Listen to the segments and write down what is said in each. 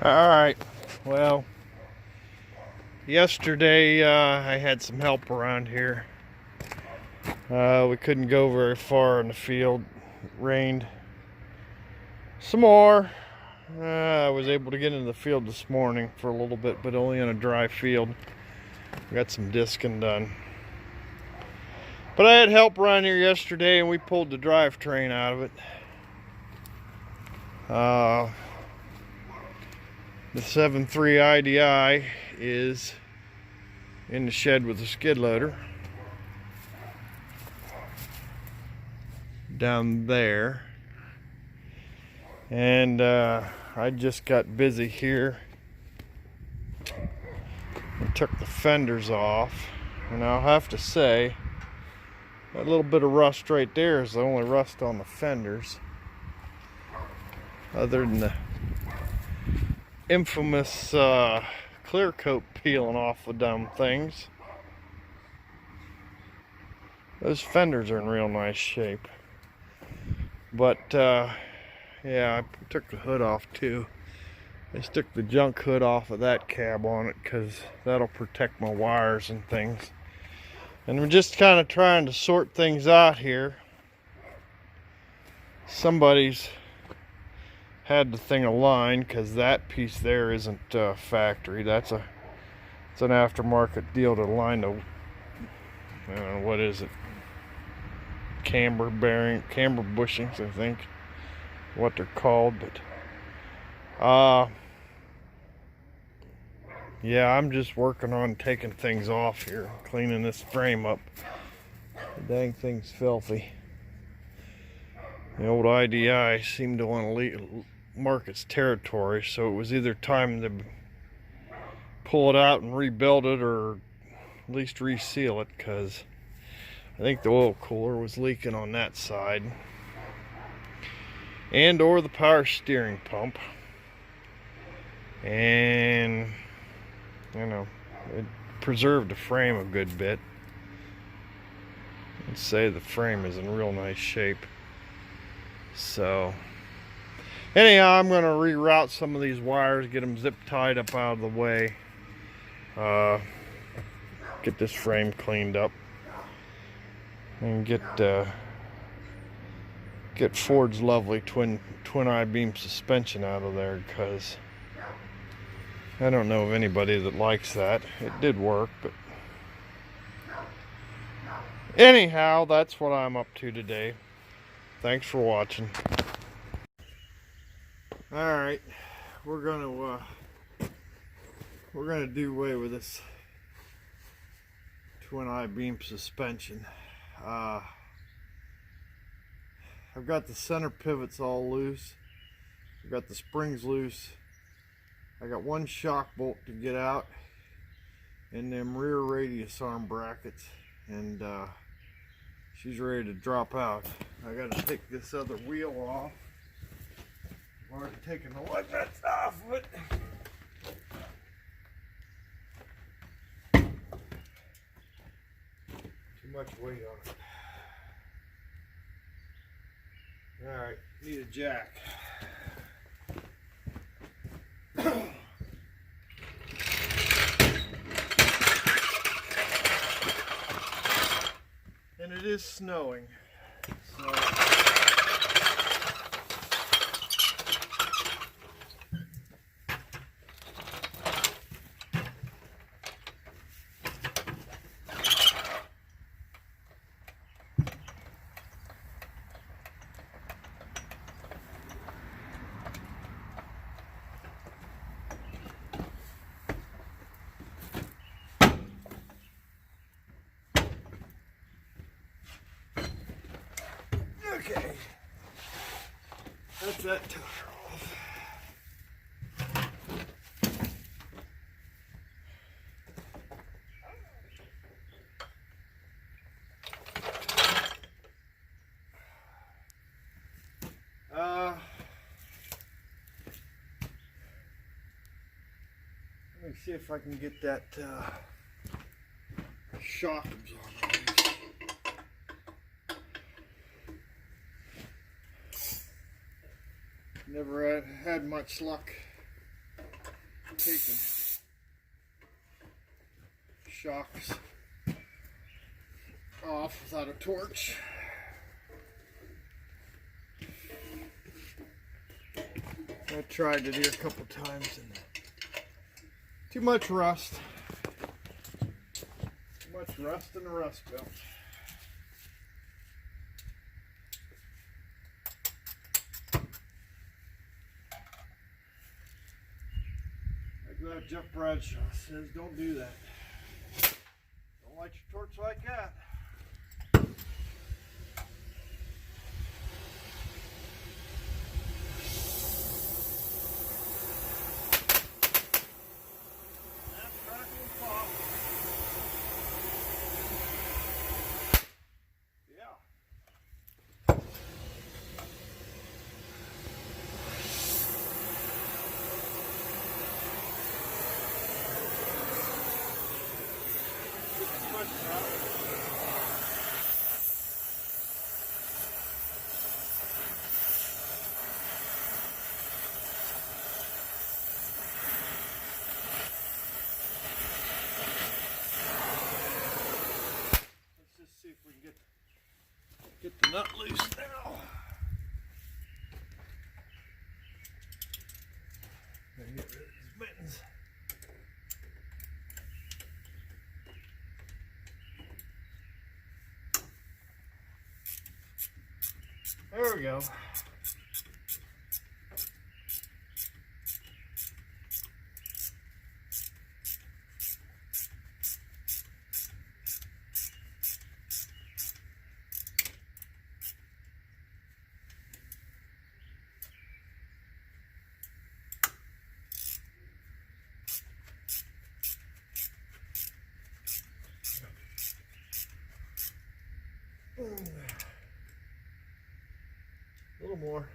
Alright, well, yesterday I had some help around here. We couldn't go very far in the field. It rained some more. I was able to get into the field this morning for a little bit, but only in a dry field. Got some disking done. But I had help around here yesterday and we pulled the drivetrain out of it. The 7.3 IDI is in the shed with the skid loader down there, and I just got busy here and took the fenders off, and I'll have to say that little bit of rust right there is the only rust on the fenders, other than the infamous clear coat peeling off the dumb things. Those fenders are in real nice shape, but yeah, I took the hood off too. I stuck the junk hood off of that cab on it because that'll protect my wires and things. And we're just kind of trying to sort things out here. Somebody's had the thing aligned because that piece there isn't factory. It's an aftermarket deal to align the, I don't know, what is it? Camber bearing, camber bushings, I think, what they're called. But yeah, I'm just working on taking things off here, cleaning this frame up. The dang thing's filthy. The old IDI seemed to want to mark its territory, so it was either time to pull it out and rebuild it, or at least reseal it, because I think the oil cooler was leaking on that side, and or the power steering pump, and you know, it preserved the frame a good bit. I'd say the frame is in real nice shape. So anyhow, I'm going to reroute some of these wires, get them zip tied up out of the way, get this frame cleaned up, and get Ford's lovely twin I-beam suspension out of there, because I don't know of anybody that likes that. It did work, but anyhow, that's what I'm up to today. Thanks for watching. Alright, we're gonna do away with this twin I-beam suspension. I've got the center pivots all loose. I've got the springs loose. I got one shock bolt to get out, and them rear radius arm brackets, and she's ready to drop out. I got to take this other wheel off. I've already taken the lug nuts off of it. Too much weight on it. Alright, need a jack. And it is snowing. So okay, that's that tire off. Let me see if I can get that shock absorber. Never had much luck taking shocks off without a torch. I tried it here a couple times and too much rust. Too much rust in the rust belt. Like Jeff Bradshaw says, don't do that. Don't light your torch like that. Get the nut loose now. Gotta get rid of these mittens. There we go. A little more.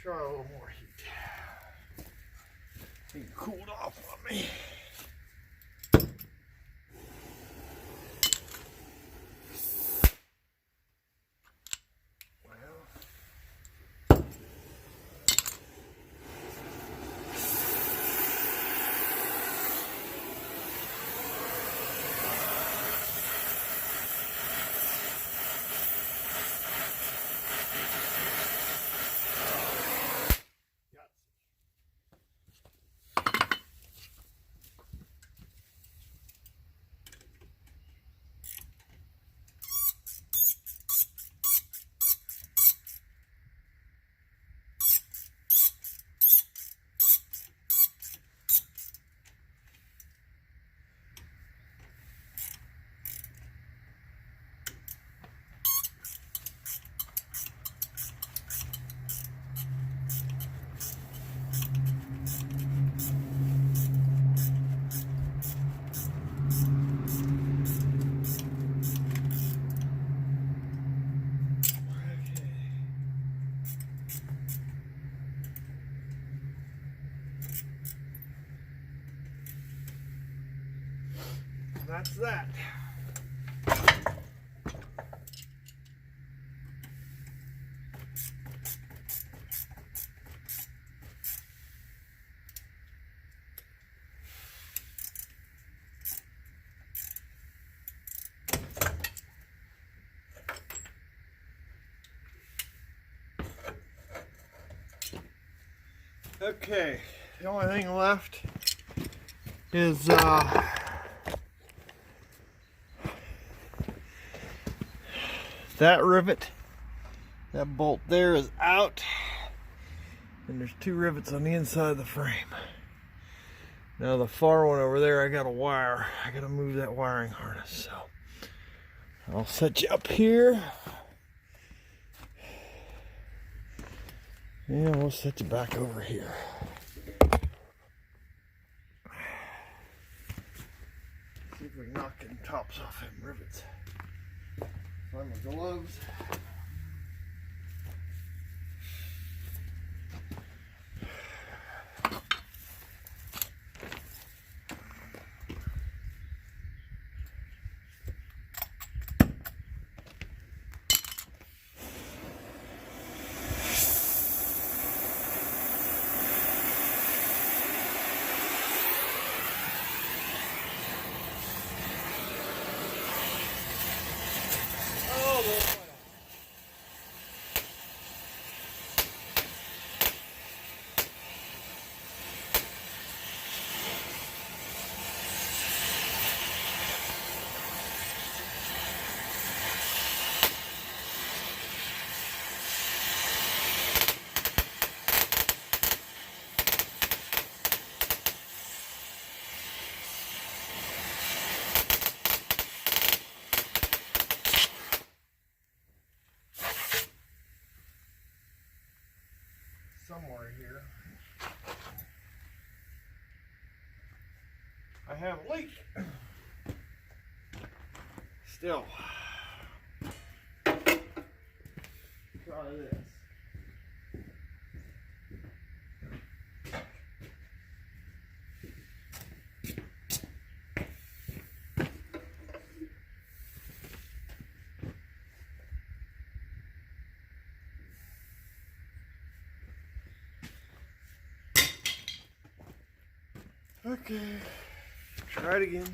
Try a little more heat. It cooled off on me. That's that. Okay, the only thing left is that rivet. That bolt there is out, and there's two rivets on the inside of the frame. Now the far one over there, I got a wire. I gotta move that wiring harness, so I'll set you up here. Yeah, we'll set you back over here. See if we can knock them tops off them rivets. Find my gloves. somewhere here. I have a leak. Still. Try this. Okay, try it again.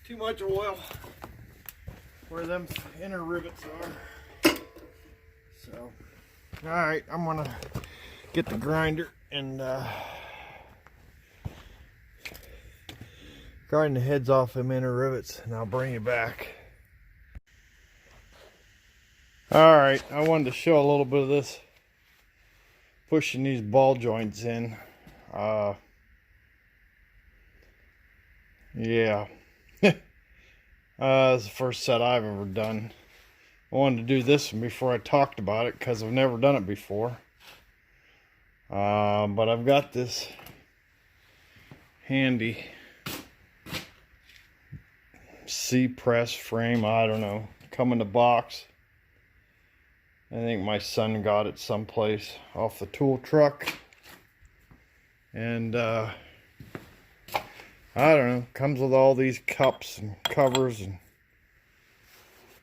Too much oil where them inner rivets are. So, alright, I'm gonna get the grinder and grind the heads off them inner rivets, and I'll bring you back. Alright, I wanted to show a little bit of this, pushing these ball joints in. Yeah. It's the first set I've ever done. I wanted to do this one before I talked about it because I've never done it before. But I've got this handy C-press frame, I don't know, come in the box. I think my son got it someplace off the tool truck. And I don't know, comes with all these cups and covers, and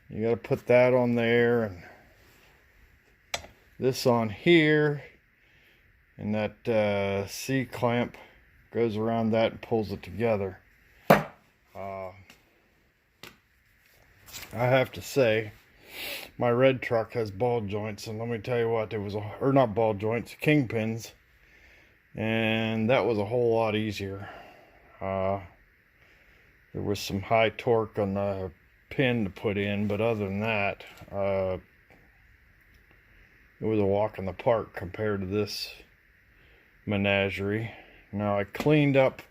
you got to put that on there and this on here, and that C-clamp goes around that and pulls it together. I have to say, my red truck has ball joints, and let me tell you what, it was or not ball joints, kingpins, and that was a whole lot easier. There was some high torque on the pin to put in, but other than that, it was a walk in the park compared to this menagerie. Now I cleaned up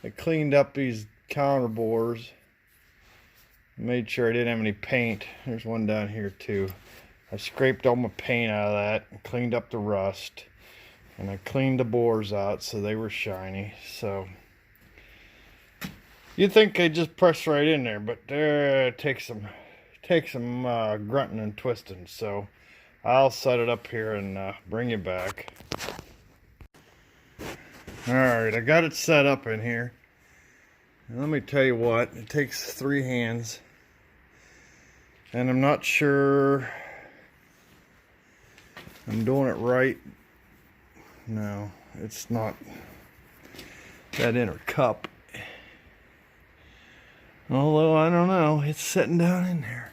these counter bores, made sure I didn't have any paint. There's one down here too. I scraped all my paint out of that and cleaned up the rust, and I cleaned the bores out so they were shiny. So you'd think they just press right in there, but it takes some grunting and twisting. So I'll set it up here and bring you back. Alright, I got it set up in here. And let me tell you what, it takes 3 hands. And I'm not sure I'm doing it right. No, it's not that inner cup. Although, I don't know, it's sitting down in there.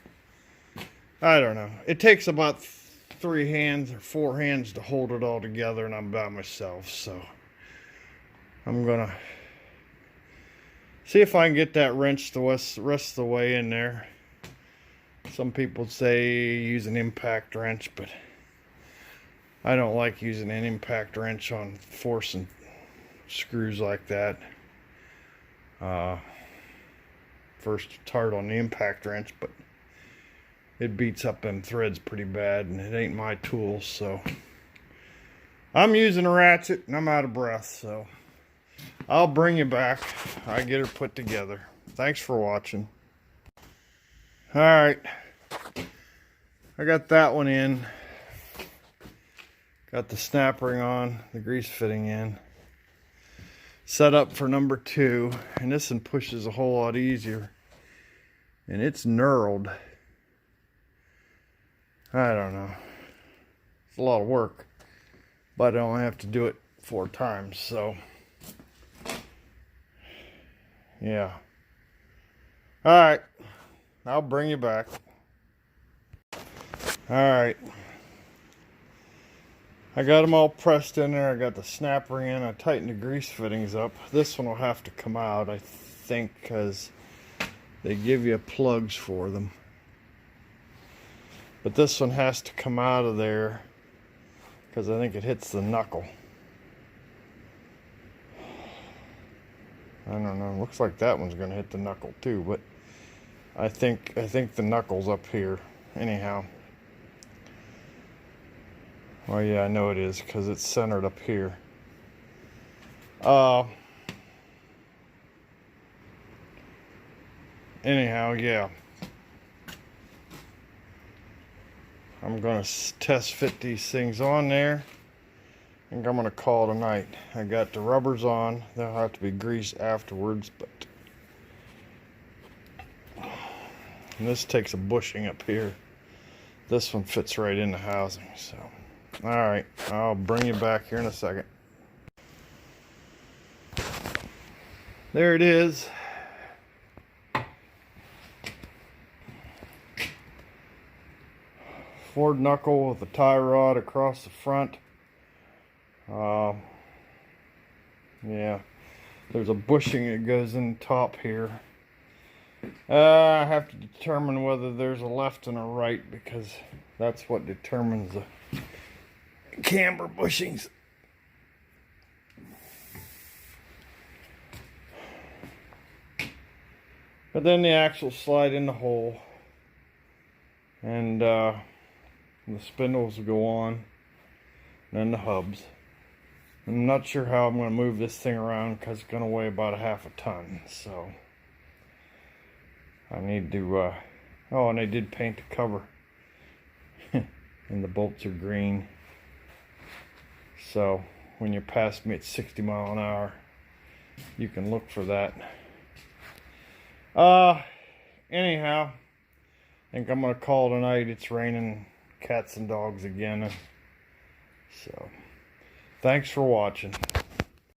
I don't know. It takes about 3 hands or 4 hands to hold it all together, and I'm by myself, so I'm gonna see if I can get that wrench the rest of the way in there. Some people say use an impact wrench, but I don't like using an impact wrench on forcing screws like that. First it's hard on the impact wrench, but it beats up them threads pretty bad, and it ain't my tool, so I'm using a ratchet and I'm out of breath, so I'll bring you back. I get her put together. Thanks for watching. Alright, I got that one in. Got the snap ring on, the grease fitting in. Set up for number 2, and this one pushes a whole lot easier. And it's knurled. I don't know. It's a lot of work, but I only have to do it 4 times, so yeah. Alright, I'll bring you back. Alright, I got them all pressed in there. I got the snap ring in. I tightened the grease fittings up. This one will have to come out, I think, because they give you plugs for them. But this one has to come out of there because I think it hits the knuckle. I don't know. Looks like that one's going to hit the knuckle too, but I think the knuckle's up here. Anyhow. Well, yeah, I know it is because it's centered up here. Anyhow, yeah. I'm going to test fit these things on there. I think I'm going to call it a night. I got the rubbers on. They'll have to be greased afterwards, but and this takes a bushing up here. This one fits right in the housing, so alright, I'll bring you back here in a second. There it is. Ford knuckle with a tie rod across the front. Yeah, there's a bushing that goes in top here. I have to determine whether there's a left and a right, because that's what determines the camber bushings. But then the axles slide in the hole, and the spindles go on, and then the hubs. I'm not sure how I'm going to move this thing around because it's going to weigh about a half a ton, so I need to, oh, and I did paint the cover, and the bolts are green, so when you pass me at 60 miles an hour, you can look for that. Anyhow, I think I'm going to call it a night. It's raining cats and dogs again, so thanks for watching.